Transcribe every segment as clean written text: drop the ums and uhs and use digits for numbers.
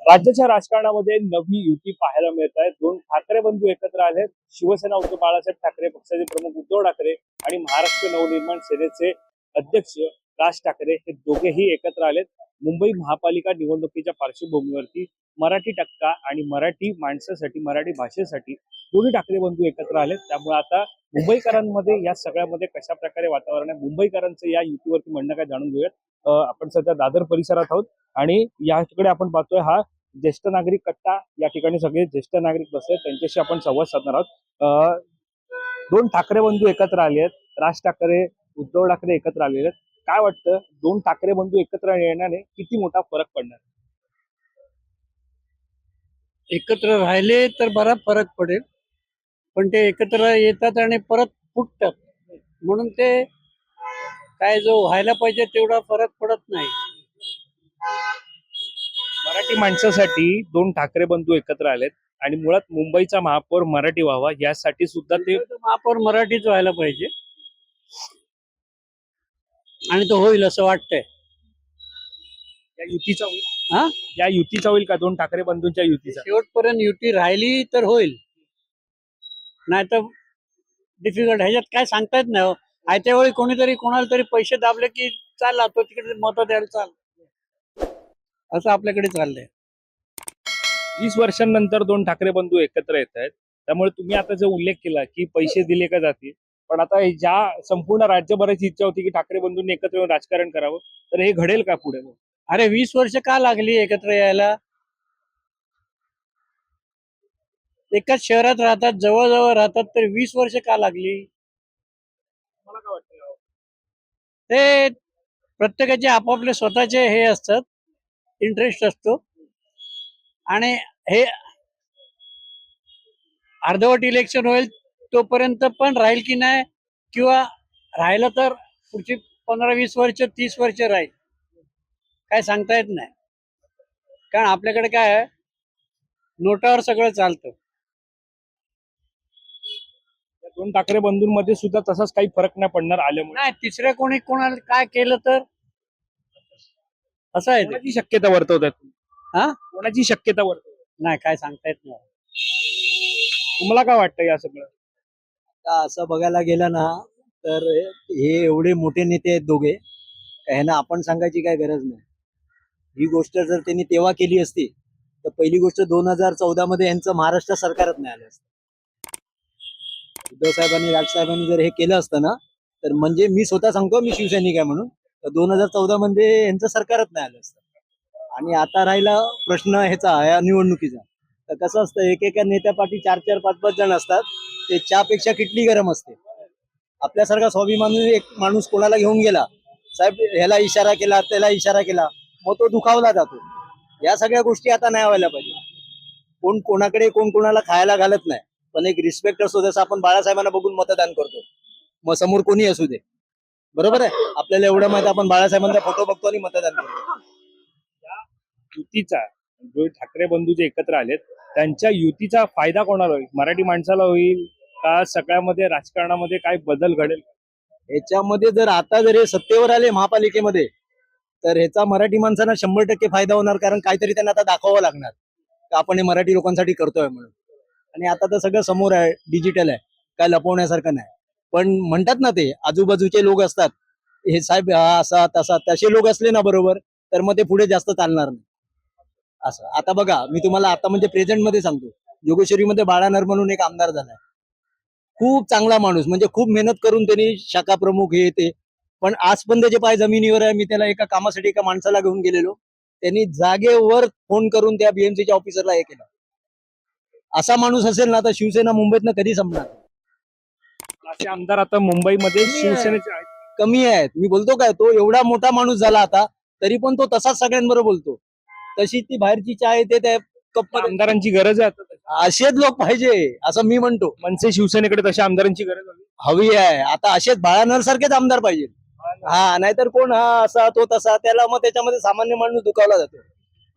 राज्याच्या राजकारणामध्ये नवी युती पाहायला मिळत आहे। दोन ठाकरे बंधू एकत्र आलेत। शिवसेना उद्धव बाळासाहेब ठाकरे पक्षाचे प्रमुख उद्धव ठाकरे आणि महाराष्ट्र नवनिर्माण सेनेचे अध्यक्ष राज ठाकरे हे दोघेही एकत्र आलेत। मुंबई महापालिका निवडणुकीच्या पार्श्वभूमीवरती मराठी टक्का आणि मराठी माणसासाठी मराठी भाषेसाठी दोन्ही ठाकरे बंधू एकत्र आलेत। त्यामुळे आता मुंबईकरांमध्ये या सगळ्यामध्ये कशा प्रकारे वातावरण आहे, मुंबईकरांचं या युतीवरती म्हणणं काय जाणून घेऊयात। आपण सध्या दादर परिसरात आहोत आणि याकडे आपण पाहतोय हा ज्येष्ठ नागरिक कट्टा। या ठिकाणी सगळे ज्येष्ठ नागरिक बसले, त्यांच्याशी आपण संवाद साधणार आहोत। दोन ठाकरे बंधू एकत्र आले आहेत, राज ठाकरे उद्धव ठाकरे एकत्र आलेले आहेत। काय वाटतं, दोन ठाकरे बंधू एकत्र येण्याने किती मोठा फरक पडणार? एकत्र राहिले तर बरा फरक पडेल, पण ते एकत्र येतात आणि परत फुटतात, म्हणून ते काय जो व्हायला पाहिजे तेवढा फरक पडत नाही। मराठी माणसासाठी दोन ठाकरे बंधू एकत्र आलेत आणि मुळात मुंबईचा महापौर मराठी व्हावा यासाठी सुद्धा ते महापौर मराठीच व्हायला पाहिजे आणि तो होईल असं वाटतंय। या युतीचा होईल। हा, या युतीचा होईल का, दोन ठाकरे बंधूंच्या युतीचा? शेवटपर्यंत युती राहिली तर होईल, नाही तर डिफिकल्ट। ह्याच्यात काय सांगता येत नाही हो। आयत्या वेळी कोणीतरी कोणाला तरी पैसे दाबले की चालला तो तिकडे मत द्यायला चाल, असं आपल्याकडे चाललंय। 20 वर्षांनंतर दोन ठाकरे बंधू एकत्र येत आहेत, त्यामुळे तुम्ही आता जो उल्लेख केला की पैसे दिले का जातील, पण आता ज्या संपूर्ण राज्यभराची इच्छा होती की ठाकरे बंधूंनी एकत्र येऊन राजकारण करावं, तर हे घडेल का पुढे? अरे 20 वर्ष का लागली एकत्र यायला? एकाच शहरात राहतात, जवळजवळ राहतात, तर 20 वर्ष का लागली? मला काय वाटतं? ते प्रत्येकाचे आपापले स्वतःचे हे असतात, इंटरेस्ट असतो, आणि हे अर्धवट इलेक्शन होईल तोपर्यंत पण राहील की नाही, किंवा राहिलं तर पुढची 15-20 वर्ष 30 वर्ष राहील, काय सांगता येत नाही। कारण आपल्याकडे काय आहे, नोटावर सगळं चालतं। या दोन ठाकरे बंधूंमध्ये सुद्धा तसाच काही फरक नाही पडणार आल्यामुळे? नाही, तिसऱ्या कोणी कोणाला काय केलं तर असं आहे ते। कोणाची शक्यता वर्तवतात? हा, कोणाची शक्यता वर्तवतात? नाही काय सांगता येत नाही। तुम्हाला काय वाटतं या सगळं? आता असं बघायला गेलं ना, तर हे एवढे मोठे नेते आहेत दोघे, ह्यांना आपण सांगायची काय गरज नाही। ही गोष्ट जर त्यांनी तेव्हा केली असती तर पहिली गोष्ट 2014 मध्ये यांचं महाराष्ट्र सरकारच नाही आलं असतं। उद्धव साहेबांनी राजसाहेबांनी जर हे केलं असतं ना, तर म्हणजे मी स्वतः सांगतो, मी शिवसैनिक आहे म्हणून, तर 2014 मध्ये यांचं सरकारच नाही आलं असतं। आणि आता राहिला प्रश्न ह्याचा, या निवडणुकीचा, तर कसं असतं, एकेका नेत्यापाठी 4-4, 5-5 जण असतात, ते चहापेक्षा किटली गरम असते। आपल्यासारखा स्वाभिमानी एक माणूस कोणाला घेऊन गेला, साहेब ह्याला इशारा केला, त्याला इशारा केला, मग तो दुखावला जातो। या सगळ्या गोष्टी आता नाही व्हायला पाहिजे। कोण कोणाकडे कोण कोणाला खायला घालत नाही, पण एक रिस्पेक्ट असतो। जसं आपण बाळासाहेबांना बघून मतदान करतो, मग समोर कोणी असू दे, बरोबर आहे। आपल्याला एवढं माहिती, आपण बाळासाहेबांचा फोटो बघतो आणि मतदान करतो। युतीचा, जो ठाकरे बंधू जे एकत्र आलेत त्यांच्या युतीचा फायदा कोणाला होईल? मराठी माणसाला होईल का? सगळ्यामध्ये राजकारणामध्ये काय बदल घडेल? ह्याच्यामध्ये जर आता जर हे सत्तेवर आले महापालिकेमध्ये, तर ह्याचा मराठी माणसांना 100% फायदा होणार। कारण काहीतरी त्यांना आता दाखवावं लागणार की आपण हे मराठी लोकांसाठी करतोय म्हणून। आणि आता तर सगळं समोर आहे, डिजिटल आहे, काय लपवण्यासारखं नाही। पण म्हणतात ना, ते आजूबाजूचे लोक असतात, हे साहेब हा असा तसा, तसे लोक असले ना बरोबर, तर मग ते पुढे जास्त चालणार नाही। असं आता बघा, मी तुम्हाला आता म्हणजे प्रेझेंट मध्ये सांगतो, जोगेश्वरीमध्ये बाळानर म्हणून एक आमदार झालाय, खूप चांगला माणूस, म्हणजे खूप मेहनत करून त्यांनी शाखा प्रमुख हे ते, पण आज पण त्याचे पाय जमिनीवर आहे। मी त्याला एका कामासाठी एका माणसाला घेऊन गेलेलो, त्यांनी जागेवर फोन करून त्या बीएमसीच्या ऑफिसरला हे केलं। असा माणूस असेल ना, तर शिवसेना मुंबईतनं कधी संपणार नाही। असे आमदार आता मुंबईमध्ये शिवसेनेचे आहेत. कमी आहेत, मी बोलतो काय, तो एवढा मोठा माणूस झाला आता, तरी पण तो तसाच सगळ्यांबरोबर बोलतो। तशी ती बाहेरची चाय ते त्या कप, आमदारांची गरज आहे आता। असेच लोक पाहिजे असं मी म्हणतो। मनसे शिवसेनेकडे तशा आमदारांची गरज आहे. हवी आहे आता, असेच बाळानर सारखेच आमदार पाहिजे। हा, नाहीतर कोण हा असा तो तसा, त्याला मग त्याच्यामध्ये सामान्य माणूस दुखावला जातो।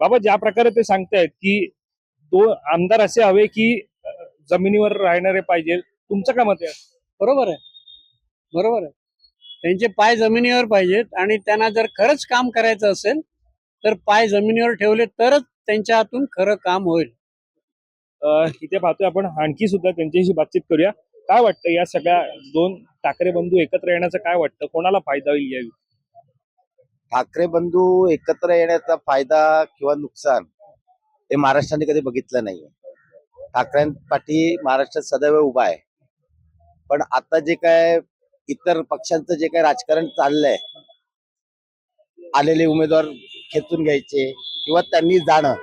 बाबा, ज्या प्रकारे ते सांगतायत की तो आमदार असे हवे की जमिनीवर राहणारे पाहिजे, तुमचं काय मत आहे? बरोबर आहे, बरोबर आहे। त्यांचे पाय जमिनीवर पाहिजेत, आणि त्यांना जर खरंच काम करायचं असेल तर पाय जमिनीवर ठेवले तरच त्यांच्या हातून खरं काम होईल. इथे पाहतोय आपण आणखी सुद्धा त्यांच्याशी बातचीत करूया. काय वाटतं या सगळ्या दोन ठाकरे बंधू एकत्र येण्याचं काय वाटतं, कोणाला फायदा होईल यावेळी? ठाकरे बंधू एकत्र येण्याचा फायदा किंवा नुकसान हे महाराष्ट्राने कधी बघितलं नाहीये. ठाकरेंपाठी महाराष्ट्र सदैव उभा आहे. पण आता जे काय इतर पक्षांचं जे काय राजकारण चाललंय, आलेले उमेदवार खेचून घ्यायचे किंवा त्यांनी जाणं,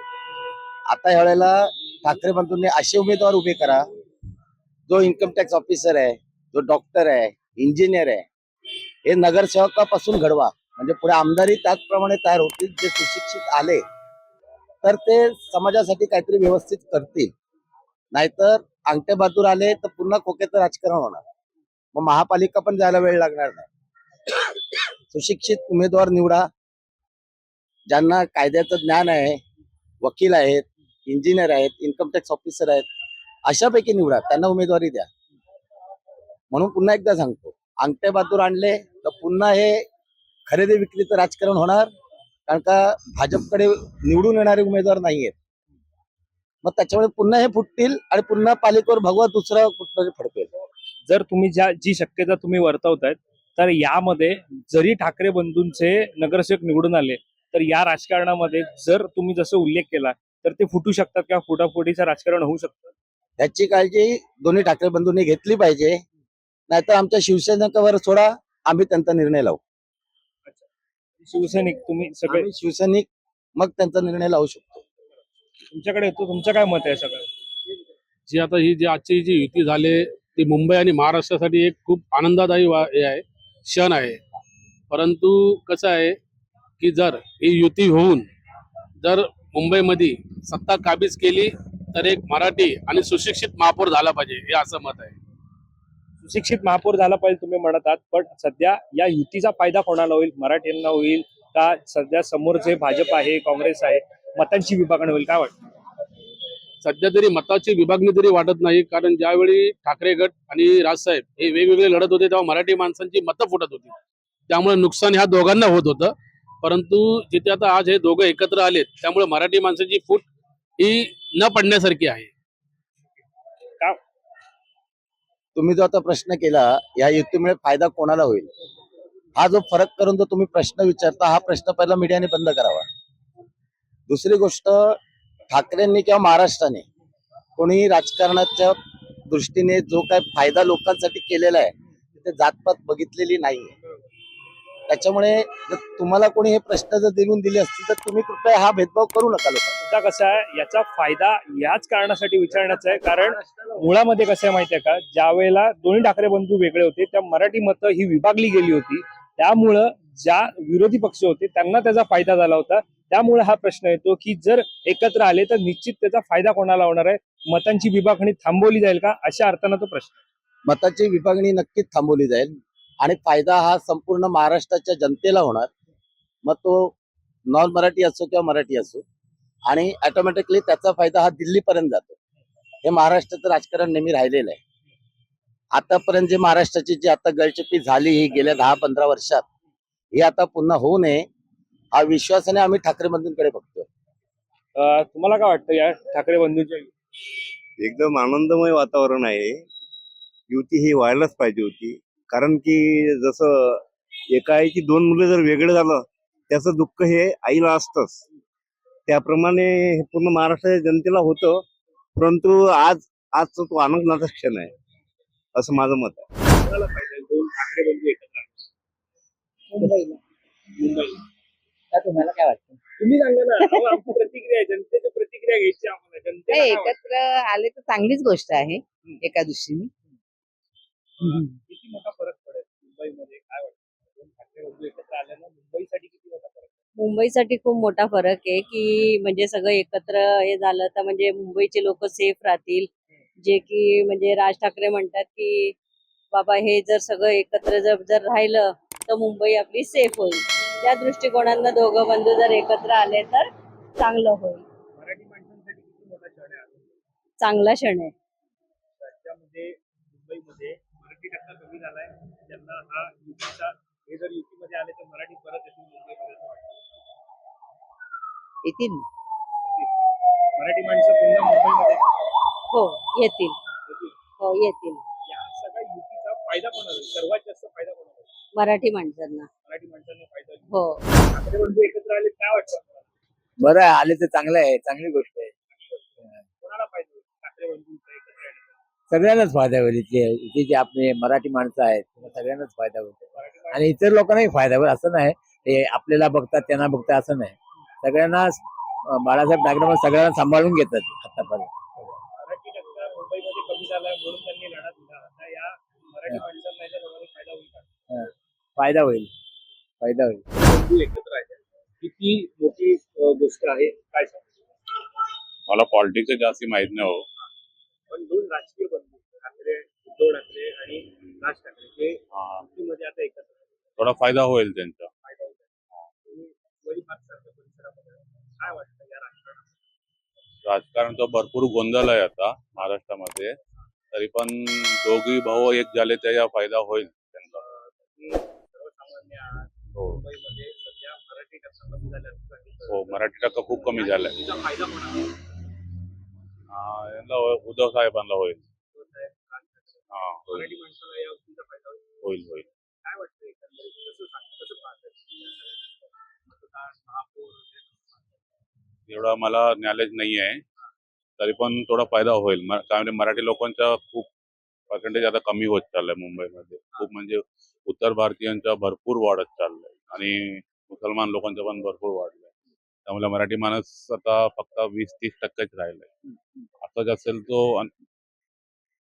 आता ह्या वेळेला ठाकरे बंधूंनी असे उमेदवार उभे करा जो इन्कम टॅक्स ऑफिसर आहे, जो डॉक्टर आहे, इंजिनियर आहे, हे नगरसेवकापासून घडवा. म्हणजे पुढे आमदारी त्याचप्रमाणे तयार होतील. जे सुशिक्षित आले तर ते समाजासाठी काहीतरी व्यवस्थित करतील. नाहीतर अंगठे बहादूर आले तर पुन्हा खोक्याचं राजकारण होणार. मग महापालिका पण जायला वेळ लागणार नाही. सुशिक्षित उमेदवार निवडा, ज्यांना कायद्याचं ज्ञान आहे, वकील आहेत, इंजिनियर आहेत, इन्कम टॅक्स ऑफिसर आहेत, अशापैकी निवडा, त्यांना उमेदवारी द्या. म्हणून पुन्हा एकदा सांगतो, अंगठे बहादूर आणले तर पुन्हा हे खरेदी विक्रीचं राजकारण होणार. कारण का भाजपकडे निवडून येणारे उमेदवार नाहीयेत. मग त्याच्यामुळे पुन्हा हे फुटतील आणि पुन्हा पालिकेवर भगवा दुसरा कुठलं फडकेल. जर तुम्ही जी शक्यता तुम्ही वर्तवतायत, तर यामध्ये जरी ठाकरे बंधूंचे नगरसेवक निवडून आले तर या राजकारणामध्ये जर तुम्ही जसं उल्लेख केला तर ते फुटू शकतात किंवा फुटाफुटीचं राजकारण होऊ शकतं. याची काळजी दोन्ही ठाकरे बंधूंनी घेतली पाहिजे. नाहीतर आमच्या शिवसैनिकावर सोडा, आम्ही त्यांचा निर्णय लावू. शिवसैनिक तुम्ही सगळे आम्ही शिवसैनिक मग त्यांचा निर्णय लावू शकतो. तुमच्याकडे येतो, तुमचं काय मत आहे सगळं? जी आता ही जी आजची जी युती झाली ती मुंबई आणि महाराष्ट्रासाठी एक खूप आनंददायी हे आहे, क्षण आहे. परंतु कसं आहे की जर ही युती होऊन जर मुंबईमध्ये सत्ता काबीज केली तर एक मराठी आणि सुशिक्षित महापौर झाला पाहिजे, हे असं मत आहे. सुशिक्षित महापौर झाला पाहिजे तुम्ही म्हणत आहात, पण सध्या या युतीचा फायदा कोणाला होईल? मराठ्यांना होईल का सध्या समोर जे भाजप आहे, काँग्रेस आहे, मतांची विभागणी होईल? काय वाटतं? सध्या तरी मताची विभागणी तरी वाटत नाही, कारण ज्यावेळी ठाकरे गट आणि राजसाहेब हे वेगवेगळे लढत होते तेव्हा मराठी माणसांची मतं फुटत होती. त्यामुळे नुकसान ह्या दोघांना होत होतं. परंतु जिथे आता आज हे दोघं एकत्र आलेत त्यामुळे मराठी माणसाची फूट ही न पडण्यासारखी आहे. तुम्ही जो आता प्रश्न केला, या युतीमुळे फायदा कोणाला होईल, हा जो फरक करून जो तुम्ही प्रश्न विचारता, हा प्रश्न पहिला मीडियाने बंद करावा. दुसरी गोष्ट, ठाकरेंनी किंवा महाराष्ट्राने कोणी राजकारणाच्या दृष्टीने जो काय फायदा लोकांसाठी केलेला आहे ते जातपात बघितलेली नाहीये. त्याच्यामुळे जर तुम्हाला कोणी हे प्रश्न जर देऊन दिले असतील तर तुम्ही कृपया हा भेदभाव करू नका लोकांना. मुद्दा कसा आहे, याचा फायदा याच कारणासाठी विचारण्याचा आहे, कारण मुळामध्ये कसं आहे माहितीये का, ज्या वेळेला दोन्ही ठाकरे बंधू वेगळे होते त्या मराठी मतं ही विभागली गेली होती. त्यामुळं ज्या विरोधी पक्ष होते त्यांना त्याचा फायदा झाला होता. त्यामुळे हा प्रश्न येतो की जर एकत्र आले तर निश्चित त्याचा फायदा कोणाला होणार आहे? मतांची विभागणी थांबवली जाईल का, अशा अर्थानं तो प्रश्न. मताची विभागणी नक्कीच थांबवली जाईल आणि फायदा हा संपूर्ण महाराष्ट्राच्या जनतेला होणार. मग तो नॉन मराठी असो किंवा मराठी असो, आणि ऑटोमॅटिकली त्याचा फायदा हा दिल्लीपर्यंत जातो. हे महाराष्ट्राचं राजकारण नेहमी राहिलेलं आहे. आतापर्यंत जे महाराष्ट्राची जी आता गळचेपी झाली ही गेल्या 10-15 वर्षात, ही आता पुन्हा होऊ नये हा विश्वासाने आम्ही ठाकरे बंधूंकडे बघतोय. तुम्हाला काय वाटतं या ठाकरे बंधूंच्या? एकदम आनंदमय वातावरण आहे. युती ही व्हायलाच पाहिजे होती. कारण की जसं एका आईची दोन मुलं जर वेगळं झालं त्याचं दुःख हे आईला असतंच. त्याप्रमाणे हे पूर्ण महाराष्ट्राच्या जनतेला होतं. परंतु आजचा तो आनंदाचा क्षण आहे असं माझं मत आहे. कोणाला पाहिजे दोन ठाकरे बंधू एकत्र आले? मुंबईला. मुंबईला. का तुम्हाला काय वाटतं? तुम्ही सांगा ना. अहो, आमची प्रतिक्रिया आहे, जनतेची प्रतिक्रिया घ्यायची आम्हाला. जनतेला नाही, काय वाटतं? एकत्र आले तर चांगलीच गोष्ट आहे एका दृष्टीने. किती मोठा फरक पडेल मुंबईमध्ये? काय वाटतं दोन ठाकरे बंधू एकत्र आल्यानं मुंबईसाठी किती मोठा फरक पडेल? मुंबईसाठी खूप मोठा फरक आहे की म्हणजे सगळं एकत्र हे झालं तर म्हणजे मुंबईचे लोक सेफ राहतील. जे की म्हणजे राज ठाकरे म्हणतात की बाबा हे जर सगळं एकत्र जर राहिलं तर मुंबई आपली सेफ होईल. त्या दृष्टिकोनानं दोघं बंधू जर एकत्र आले तर चांगलं होईल. मराठी माणसांसाठी किती मोठा क्षण आहे आता? चांगला क्षण आहे. राज्यामध्ये मुंबईमध्ये मराठी टक्का कमी झालाय. त्यांना हा युतीचा, हे जर युतीमध्ये आले तर मराठी परत येतील मुंबईमध्ये असं वाटतं. येतील. मराठी माणसं पुन्हा मुंबईमध्ये हो येतील येतील. हो येतील या सगळ्या युतीचा फायदा कोणाला होईल? सर्वात जास्त फायदा कोणाला होईल? मराठी माणसांना मराठी माणसांना फायदा होईल. हो ठाकरे बंधू एकत्र आले काय वाटतं तुम्हाला? बरं आहे, आले तर चांगलं आहे, चांगली गोष्ट आहे. कोणाला फायदा होईल ठाकरे बंधू एकत्र आले? सगळ्यांनाच फायदा होईल. इथे जे आपले मराठी माणसं आहेत त्यांना सगळ्यांनाच फायदा होतो मराठी माणसं आणि इतर लोकांनाही फायदा होईल असं नाही. ते आपल्याला बघतात त्यांना बघतात असं नाही. सगळ्यांना बाळासाहेब ठाकरे सगळ्यांना सांभाळून घेतात आतापर्यंत. मराठी टक्का मुंबईमध्ये कमी झालाय म्हणून त्यांनी लढा दिला. आता या मराठी माणसांना याच्या प्रमाणे फायदा होईल का? फायदा होईल, फायदा होईल. बंधू एकत्र आहे किती मोठी गोष्ट आहे काय सांग? मला पॉलिटिक्स जास्ती माहित नाही हो. पण दोन राजकीय बंधू ठाकरे उद्धव ठाकरे आणि राज ठाकरे हे हा, युतीमध्ये आता एकत्र आहेत. थोडा फायदा होईल त्यांचा. फायदा होईल. तुम्ही वडीपार सारख्या परिसरामध्ये काय वाटतं या राजकारणात? राजकारणाचा भरपूर गोंधळ आहे आता महाराष्ट्रामध्ये. तरी पण दोघी भाऊ एक झाले त्याचा फायदा होईल त्यांचा. तुम्ही सर्वसामान्य आहात. हो मुंबईमध्ये सध्या मराठी टक्का कमी झाल्याचं हो, मराठी टक्का खूप कमी झालाय. युतीचा फायदा कोणाला होईल? यांना उद्धव साहेबांना होईल. तो साहेब, राज ठाकरे. हा होईल मराठी माणसाला या युतीचा फायदा होईल. होईल होईल. काय वाटतं एकंदरीत कसं पाहतात मतदान महापौर एवढा मला नॉलेज नाही आहे. तरी पण थोडा फायदा होईल. कारण मराठी लोकांचा खूप पर्सेंटेज आता कमी होत चाललाय मुंबईमध्ये. खूप म्हणजे उत्तर भारतीयांचा भरपूर वाढत चाललाय आणि मुसलमान लोकांचा पण भरपूर वाढलाय. त्यामुळे मराठी माणूस आता फक्त 20-30% राहिलाय. असंच असेल तो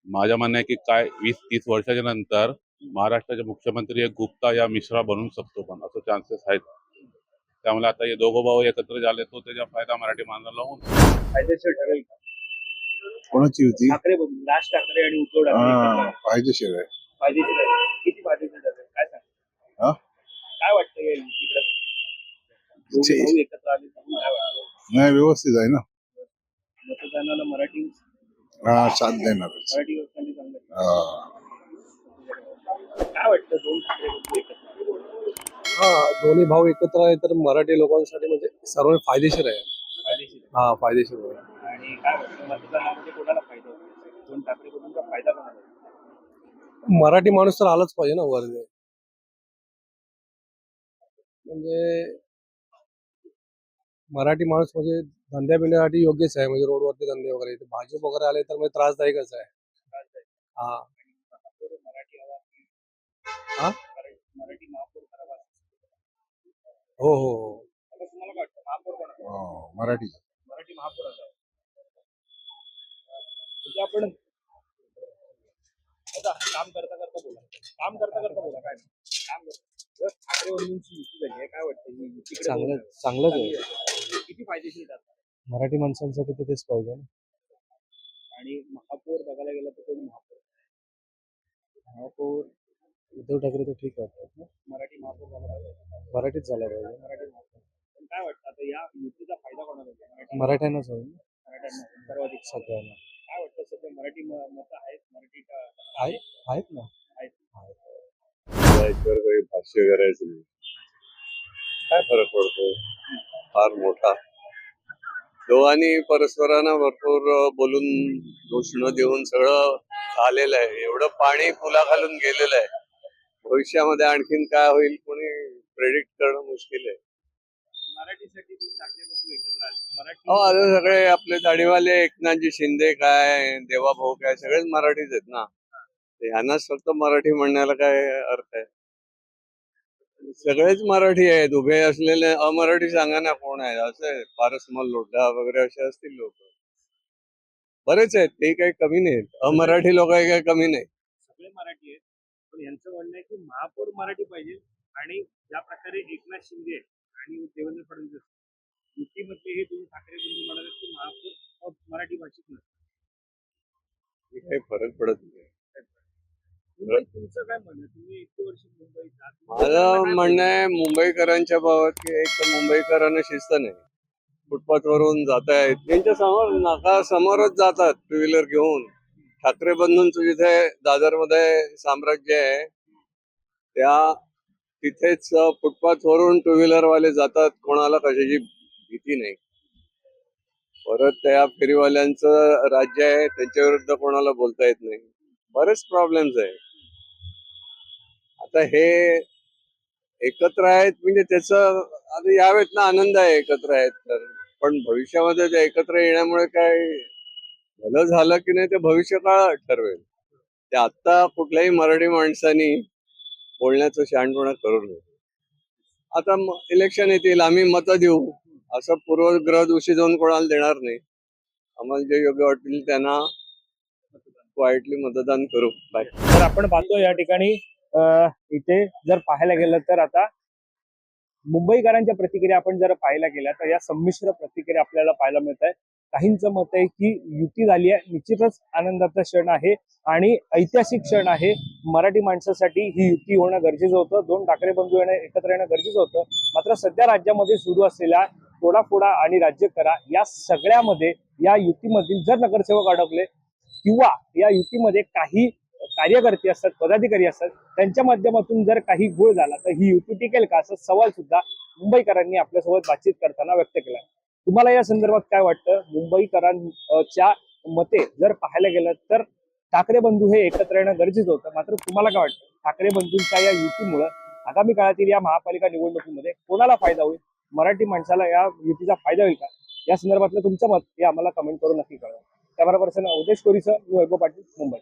माझ्या म्हणणं आहे की काय 20-30 वर्षाच्या नंतर महाराष्ट्राचे मुख्यमंत्री एक गुप्ता या मिश्रा बनू शकतो पण असं चान्सेस आहेत. त्यामुळे आता हे दोघं भाऊ एकत्र झाले तो त्याचा फायदा मराठी माणसाला होईल. फायदेशीर ठरेल का? कोणाची होती? ठाकरे बंधू राज ठाकरे आणि उद्धव ठाकरे एकत्र आले. फायदेशीर आहे. फायदेशीर आहे. किती फायदेशीर ठरेल काय सांग? हा? काय वाटतं या युतीकडे दोघे छे. भाऊ एकत्र आले म्हणून काय वाटतं? नाही, व्यवस्थित आहे ना. मतदानाला मराठी हा, साथ देणारच. मराठी लोकांनी चांगलं केलं. हा. काय वाटतं दोन ठाकरे बंधू एकत्र आले? हा दोन्ही भाऊ एकत्र आहे तर मराठी लोकांसाठी म्हणजे सर्व फायदेशीर आहे. फायदेशीर आहे. हा फायदेशीर आहे. आणि काय वाटतं मतदानामध्ये कोणाला फायदा होईल? दोन ठाकरे बंधूंचा फायदा कोणाला होईल? मराठी माणूस तर आलाच पाहिजे ना वर. म्हणजे मराठी माणूस म्हणजे धंद्या बिंद्यासाठी योग्यच आहे. म्हणजे रोडवरती धंदे वगैरे इथे भाजप वगैरे आले तर म्हणजे त्रासदायकच आहे. हा महापौर मराठी हवा की हा? मराठी महापौर करावा हो हो हो. आता तुम्हाला काय वाटतं महापौर कोणाला? मराठी. मराठी महापौर असावा. म्हणजे आपण आता काम करता करता बोला काय नाही. काम करता जर ठाकरे बंधूंची युती झाली आहे काय वाटतं ही युतीकडे चांगलं बघून चांगलंच चांगली आहे. आहे. किती फायदेशीर जातात मराठी माणसांसाठी तर तेच पाहिजे ना. आणि महापौर बघायला गेलं तर कोणी महापौर महापौर उद्धव ठाकरे तर ठीक वाटतात ना. मराठी महापौर झाला पाहिजे. मराठीच झाला पाहिजे. मराठी महापौर पण काय वाटतं आता या युतीचा फायदा कोणाला होईल? मराठ्यांनाच होईल ना, मराठ्यांना सर्वाधिक सगळ्यांना. काय वाटतं सध्या मराठी मतं आहेत मराठी आहेत ना. याच्यावर काही भाष्य करायचं नाही. काय फरक पडतो फार मोठा. दोघांनी परस्परांना भरपूर बोलून घोषणा देऊन सगळं झालेलं आहे. एवढं पाणी पुलाखालून गेलेलं आहे. भविष्यामध्ये आणखीन काय होईल कोणी प्रेडिक्ट करणं मुश्किल आहे. मराठीसाठी दोन ठाकरे बंधू एकत्र आले. मराठी हो, आता सगळे आपले दाढीवाले एकनाथजी शिंदे काय देवाभाऊ काय सगळेच मराठीच आहेत ना. ह्यांनाच फक्त मराठी म्हणण्याला काय अर्थ आहे. सगळेच मराठी आहेत. उभे असलेले अमराठी सांगा ना कोण आहे. असं आहे पारसमल लोढा वगैरे असे असतील लोक बरेच आहेत. ते काही कमी नाहीत. अमराठी लोक काही कमी नाही. सगळे मराठी आहेत पण यांचं म्हणणं आहे की महापौर मराठी पाहिजे आणि ज्या प्रकारे एकनाथ शिंदे आणि देवेंद्र फडणवीस युतीमधले हे दोन ठाकरे बंधू म्हणाले की महापौर मराठी भाषिक नसतात. हे काही फरक पडत नाही. मुंबईत तुमचं काय म्हणणं आहे? तुम्ही इतके वर्ष मुंबईत आहात. माझं म्हणणं आहे मुंबईकरांच्या बाबत की एक तर मुंबईकरांना शिस्त नाही. फुटपाथवरून जात आहेत त्यांच्या समोर नाका समोरच जातात टू व्हीलर घेऊन. ठाकरे बंधूंचं जिथे दादरमध्ये साम्राज्य आहे त्या तिथेच फुटपाथवरून टू व्हीलर वाले जातात. कोणाला कशाची भीती नाही. परत त्या फेरीवाल्यांचं राज्य आहे, त्यांच्या विरुद्ध कोणाला बोलता येत नाही. बरेच प्रॉब्लेम्स आहे. आता हे एकत्र आहेत म्हणजे त्याचं आता यावेळेस ना आनंद आहे एकत्र आहेत तर, पण भविष्यामध्ये ते एकत्र येण्यामुळे काय भलं झालं की नाही ते भविष्य काळ ठरवेल. ते आता कुठल्याही मराठी माणसानी बोलण्याचं शहाणपणा करू नये. आता इलेक्शन येतील, आम्ही मतं देऊ असं पूर्वग्रह दोषी जाऊन कोणाला देणार नाही. आम्हाला जे योग्य वाटतील त्यांना क्वाइटली मतदान करू. बाय. तर आपण पाहतो या ठिकाणी इथे जर पाहायला गेलं तर आता मुंबईकरांच्या प्रतिक्रिया आपण जर पाहायला गेल्या तर या संमिश्र प्रतिक्रिया आपल्याला पाहायला मिळत आहे. काहींचं मत आहे की युती झाली आहे, निश्चितच आनंदाचा क्षण आहे आणि ऐतिहासिक क्षण आहे. मराठी माणसासाठी ही युती होणं गरजेचं होतं. दोन ठाकरे बंधू एकत्र येणं गरजेचं होतं. मात्र सध्या राज्यामध्ये सुरू असलेल्या तोडाफोडा आणि राज्य करा या सगळ्यामध्ये या युतीमधील जर नगरसेवक अडकले किंवा या युतीमध्ये काही कार्यकर्ते असतात, पदाधिकारी असतात, त्यांच्या माध्यमातून जर काही घोळ झाला तर ही युती टिकेल का, असा सवाल सुद्धा मुंबईकरांनी आपल्यासोबत बातचीत करताना व्यक्त केला. तुम्हाला या संदर्भात काय वाटतं? मुंबईकरांच्या मते जर पाहायला गेलं तर ठाकरे बंधू हे एकत्र येणं गरजेचं होतं. मात्र तुम्हाला काय वाटतं? ठाकरे बंधूंच्या या युतीमुळे आगामी काळातील या महापालिका निवडणुकीमध्ये कोणाला फायदा होईल? मराठी माणसाला या युतीचा फायदा होईल का? या संदर्भातलं तुमचं मत हे आम्हाला कमेंट करून नक्की कळवा. कॅमेरा पर्सन उदेश कोरीसह मी वैभव पाटील, मुंबई.